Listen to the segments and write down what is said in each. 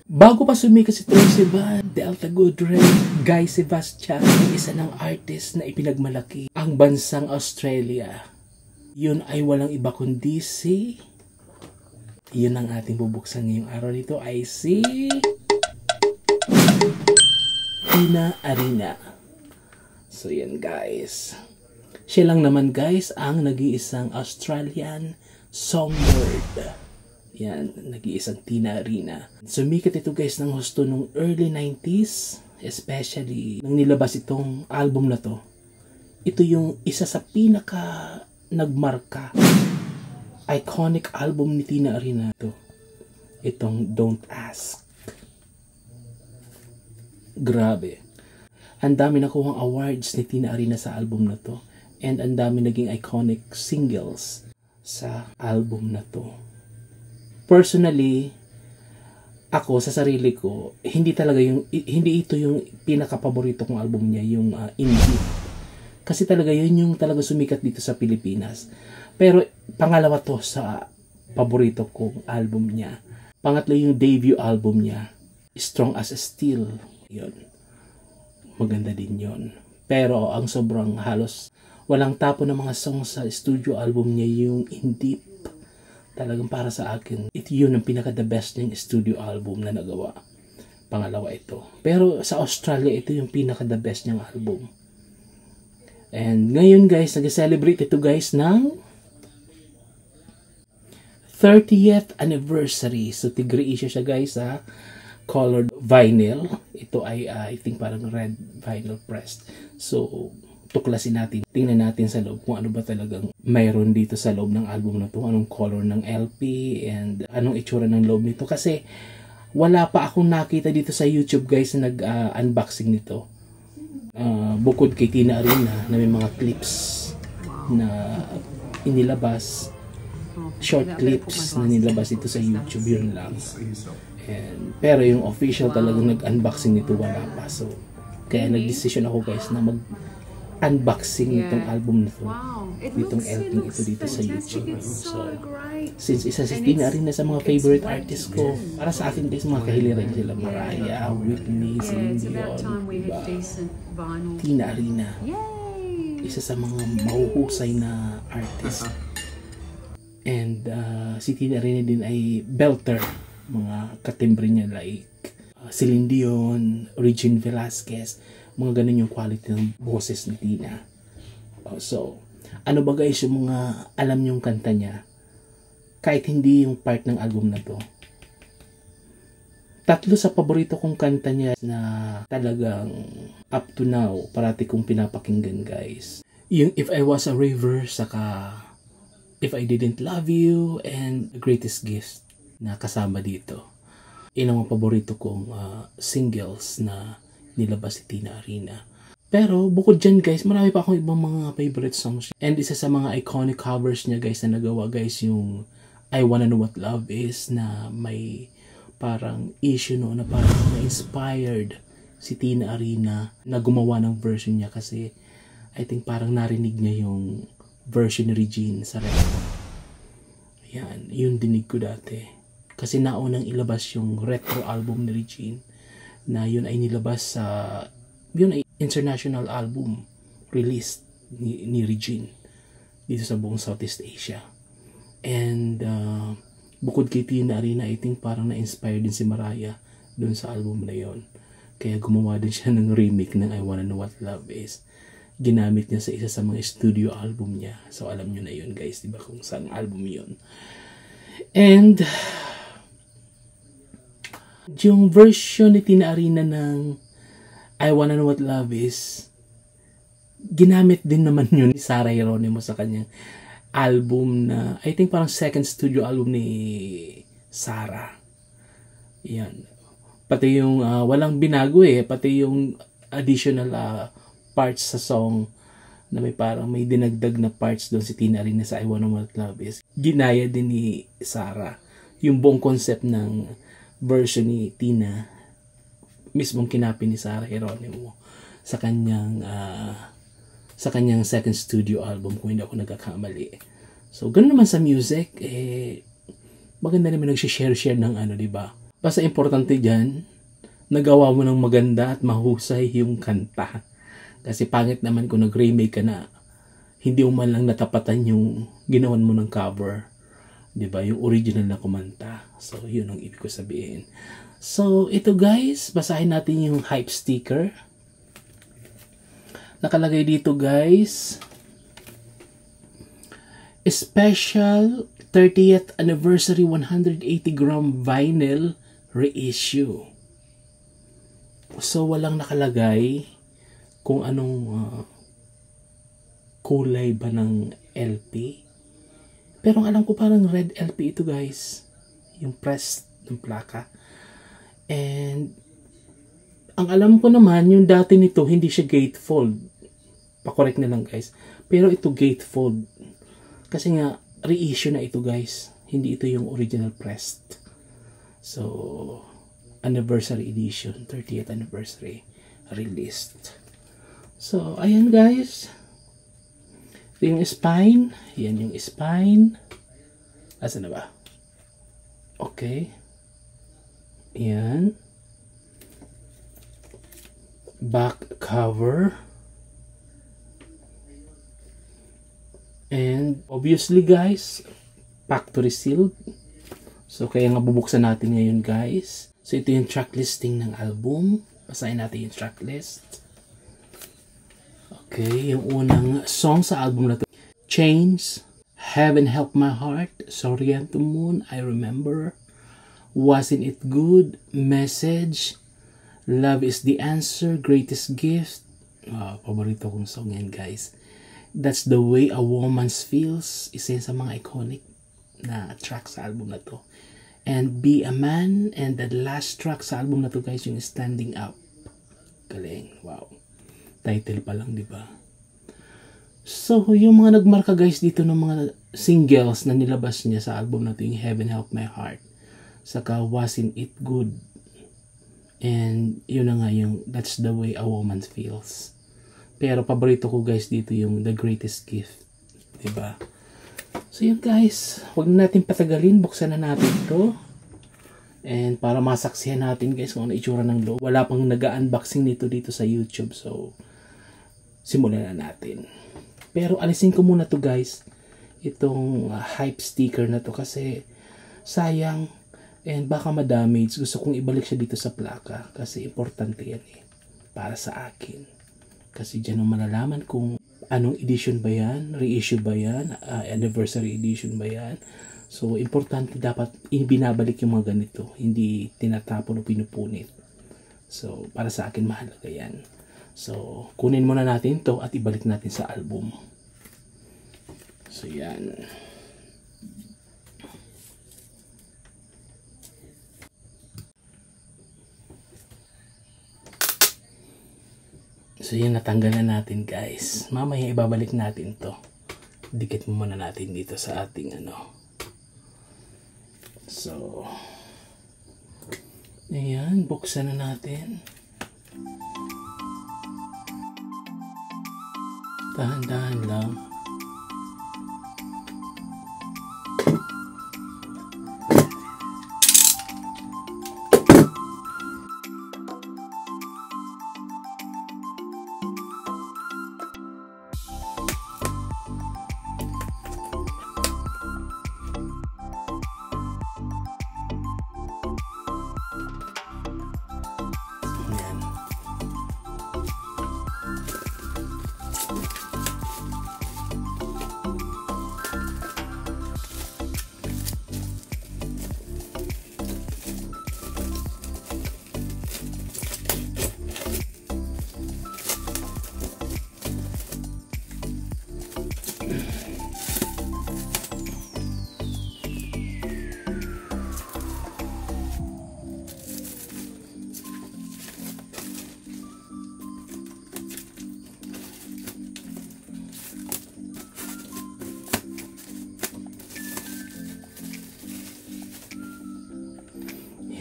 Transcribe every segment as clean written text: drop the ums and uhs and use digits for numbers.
Bago pa sumikat si Troye Sivan, Delta Goodrem, Guy Sebastian, isa ng artist na ipinagmalaki ang bansang Australia. Yun ay walang iba kundi yun ang ating bubuksan ngayong araw nito ay si Tina Arena. So yan guys. Siya lang naman guys ang nag-iisang Australian songbird. Yan, nag-iisang Tina Arena. Sumikat ito guys ng husto nung early 90s. Especially nang nilabas itong album na to. Ito yung isa sa pinaka nagmarka. Iconic album ni Tina Arena to. Itong Don't Ask. Grabe. Ang dami nakuhang awards ni Tina Arena sa album na to. And ang dami naging iconic singles sa album na to. Personally, ako sa sarili ko, hindi ito yung pinaka-paborito kong album niya, yung Indie. Kasi talaga yun yung talaga sumikat dito sa Pilipinas. Pero pangalawa to sa paborito kong album niya. Pangatlo yung debut album niya, Strong as a Steel. Yun. Maganda din yun. Pero ang sobrang halos walang tapo ng mga songs sa studio album niya yung Indie. Talagang para sa akin, yun ang pinaka-the best niyang studio album na nagawa. Pangalawa ito. Pero sa Australia, ito yung pinaka-the best niyang album. And ngayon guys, nag-celebrate ito guys ng 30th anniversary. So tig-reissue siya guys sa colored vinyl. Ito ay I think parang red vinyl pressed. So tuklasin natin, tingnan natin sa loob kung ano ba talagang mayroon dito sa loob ng album na to, anong color ng LP and anong itsura ng loob nito kasi wala pa akong nakita dito sa YouTube guys na nag-unboxing nito. Bukod kay Tina Arena na may mga clips na inilabas, short clips na nilabas dito sa YouTube, yun lang. Pero yung official talagang nag-unboxing nito wala pa. So kaya nag-decision ako guys na unboxing nitong album na to, nitong LP ito dito sa YouTube. So, since isa si Tina Arena sa mga favorite artists ko, para sa akin guys, mga kahiliran sila, Mariah, Whitney, Celine Dion, diba? Tina Arena, isa sa mga mahuhusay na artist. And si Tina Arena din ay belter, mga katimbre niya like Celine Dion, Regine Velasquez, mga ganun yung quality ng boses ni Tina. So, ano ba guys yung mga alam nyong kanta niya? Kahit hindi yung part ng album na to. Tatlo sa paborito kong kanta niya na talagang up to now, parati kong pinapakinggan guys. Yung If I Was a River, saka If I Didn't Love You, and The Greatest Gift na kasama dito. Yun ang mga paborito kong singles na nilabas si Tina Arena. Pero bukod dyan guys, marami pa akong ibang mga favorite songs. And isa sa mga iconic covers niya guys na nagawa guys yung I Wanna Know What Love Is na may parang issue no na parang na-inspired si Tina Arena na gumawa ng version niya kasi I think parang narinig niya yung version ni Regine sa retro. Yan, yun dinig ko dati. Kasi naunang ilabas yung retro album ni Regine na yun ay nilabas sa yun ay international album released ni Regine dito sa buong Southeast Asia. And bukod kay Tina Arena, I think parang na-inspire din si Mariah dun sa album na yun. Kaya gumawa din siya ng remake ng I Wanna Know What Love Is. Ginamit niya sa isa sa mga studio album niya. So alam nyo na yun guys, diba kung saan album yun. And yung version ni Tina Arena ng I Wanna Know What Love Is, ginamit din naman yun ni Sarah Geronimo sa kanyang album na, I think parang second studio album ni Sarah. Yan. Pati yung walang binago pati yung additional parts sa song na may parang may dinagdag na parts doon si Tina Arena sa I Wanna Know What Love Is. Ginaya din ni Sarah. Yung buong concept ng version ni Tina mismong kinapi ni Sarah Geronimo sa kanyang second studio album kung hindi ako nagkakamali. So, ganoon naman sa music, maganda naman nag-share ng di ba? Basta importante dyan, nagawa mo ng maganda at mahusay yung kanta. Kasi pangit naman kung nag-remake ka na, hindi mo man lang natapatan yung ginawan mo ng cover. Diba? Yung original na kumanta. So, yun ang ibig ko sabihin. So, ito guys, basahin natin yung hype sticker. Nakalagay dito guys, Special 30th Anniversary 180-gram vinyl reissue. So, walang nakalagay kung anong kulay ba ng LP. Pero ang alam ko parang red LP ito guys. Yung press ng plaka. And ang alam ko naman, yung dati nito, hindi siya gatefold. Pa-correct na lang guys. Pero ito gatefold. Kasi nga, reissue na ito guys. Hindi ito yung original pressed. So, anniversary edition. 30th anniversary released. So, ayan guys. Ito yung spine. Yan yung spine. Asa na ba? Okay. Yan. Back cover. And obviously guys, factory sealed. So kaya nga bubuksan natin ngayon guys. So ito yung track listing ng album. Basahin natin yung track list. Okay, yung unang song sa album na to, Chains, Heaven Help My Heart, Sorry to Moon, I Remember, Wasn't It Good, Message, Love is the Answer, Greatest Gift. Paborito kong song yan guys. That's the Way a Woman Feels, isa sa mga iconic na track sa album na to. And Be a Man, and the last track sa album na to guys, yung Standing Up. Galing, wow. Title pa lang, di ba? So, yung mga nagmarka guys dito ng mga singles na nilabas niya sa album na to, yung Heaven Help My Heart, saka Wasn't It Good, and yun na nga yung That's the Way a Woman Feels. Pero paborito ko guys dito yung The Greatest Gift. Diba? So yun guys. Huwag na natin patagalin. Buksan na natin to. And para masaksihan natin guys kung ano itsura ng loob. Wala pang nag-unboxing nito dito sa YouTube. So simulan na natin. Pero alisin ko muna to guys. Itong hype sticker na to. Kasi sayang. And baka ma-damage. Gusto kong ibalik siya dito sa plaka. Kasi importante yan eh. Para sa akin. Kasi dyan ang malalaman kung anong edition ba yan, reissue ba yan, anniversary edition ba yan. So, importante dapat binabalik yung mga ganito. Hindi tinatapon o pinupunit. So, para sa akin mahalaga yan. So, kunin muna natin to at ibalik natin sa album. So, yan. So yun, natanggal na natin guys. Mamaya ibabalik natin to. Dikit mo muna natin dito sa ating ano. So ayan, buksan na natin. Dahan-dahan lang.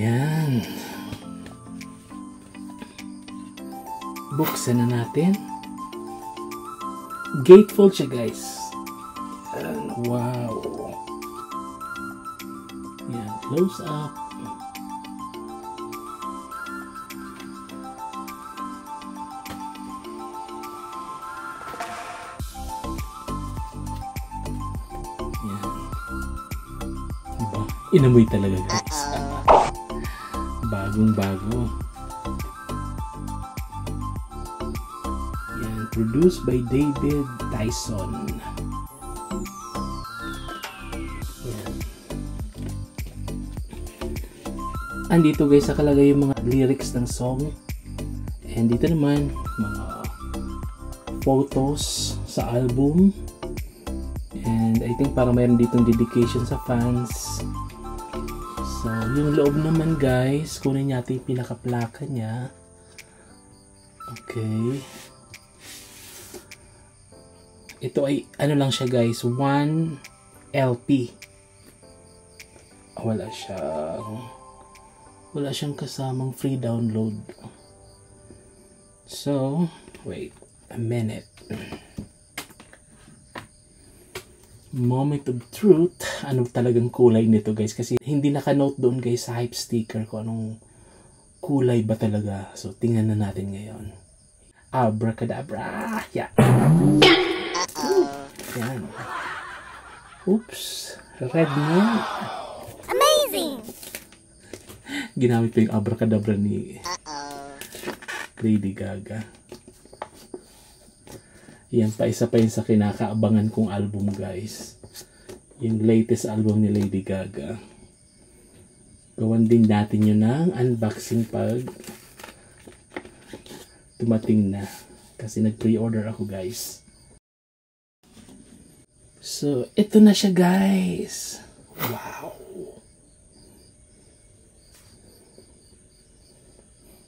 Yan. Buksan na natin. Gatefold siya guys. Wow. Yan. Close up. Inamoy talaga guys. Bagong bago. Yan, produced by David Tyson. Yan. Andito guys nakalagay yung mga lyrics ng song. And dito naman mga photos sa album. And I think parang mayroon ditong dedication sa fans. So, yung loob naman guys, kunin natin yung pinaka-plaka niya. Okay. Ito ay, ano lang siya guys, 1 LP. Wala siyang kasamang free download. So, wait a minute. Moment of truth. Ano talagang kulay nito guys? Kasi hindi naka-note doon guys sa hype sticker ko anong kulay ba talaga. So tingnan na natin ngayon. Abracadabra. Yeah. Yan. Oops. Red na. Amazing! Ginamit pa yung abracadabra ni Lady Gaga. Yan pa, isa pa yun sa kinakaabangan kong album guys. Yung latest album ni Lady Gaga. Gawan din natin yun ng unboxing pag dumating na. Kasi nag-pre-order ako guys. So, ito na siya guys. Wow.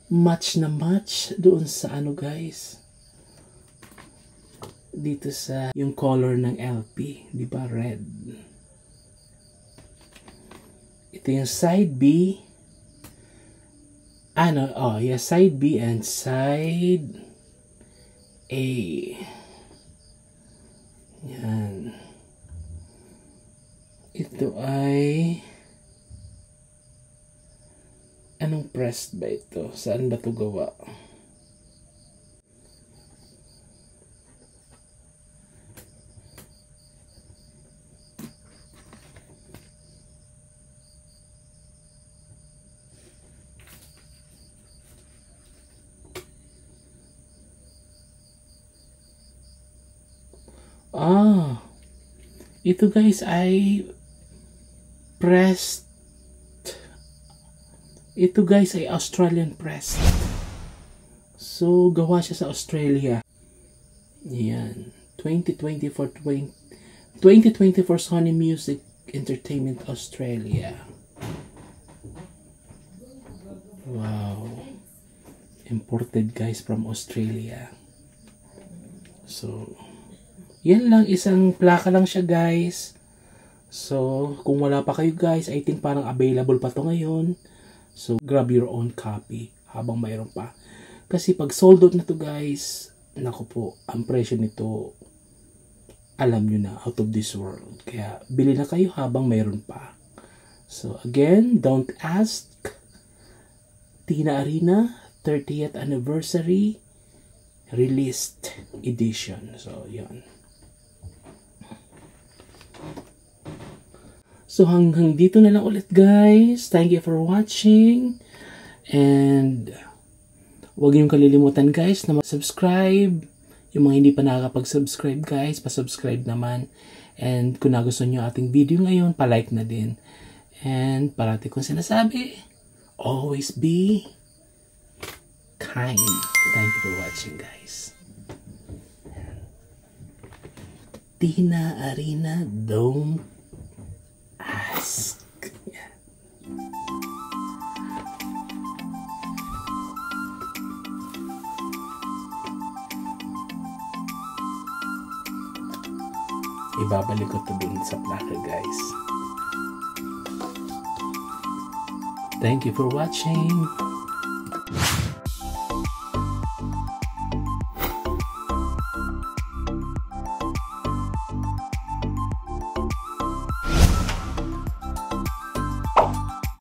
Match na match doon sa ano guys. Dito sa yung color ng LP, di ba red? Ito yung side B. Side B and side A. Yan. Ito ay anong pressed ba ito? Saan ba ito gawa? Ito guys ay pressed. Ito guys ay Australian pressed. So gawa siya sa Australia. Yan. 2024 Sony Music Entertainment Australia. Wow. Imported guys from Australia. So yan lang, isang plaka lang siya guys. So, kung wala pa kayo guys, I think parang available pa to ngayon. So, grab your own copy habang mayroon pa. Kasi pag sold out na to guys, naku po, ang presyo nito, alam nyo na, out of this world. Kaya, bili na kayo habang mayroon pa. So, again, Don't Ask, Tina Arena, 30th Anniversary, Released Edition. So, yun. So hanggang dito na lang ulit guys. Thank you for watching. And huwag niyong kalilimutan guys na mag-subscribe. Yung mga hindi pa nakakapag-subscribe guys, pa-subscribe naman. And kung nagustuhan niyo ating video ngayon, pa-like na din. And parati kong sinasabi, always be kind. Thank you for watching guys. Tina Arena, Don't Ask. Yeah. Ibabalik ko to dun sa plaka guys. Thank you for watching.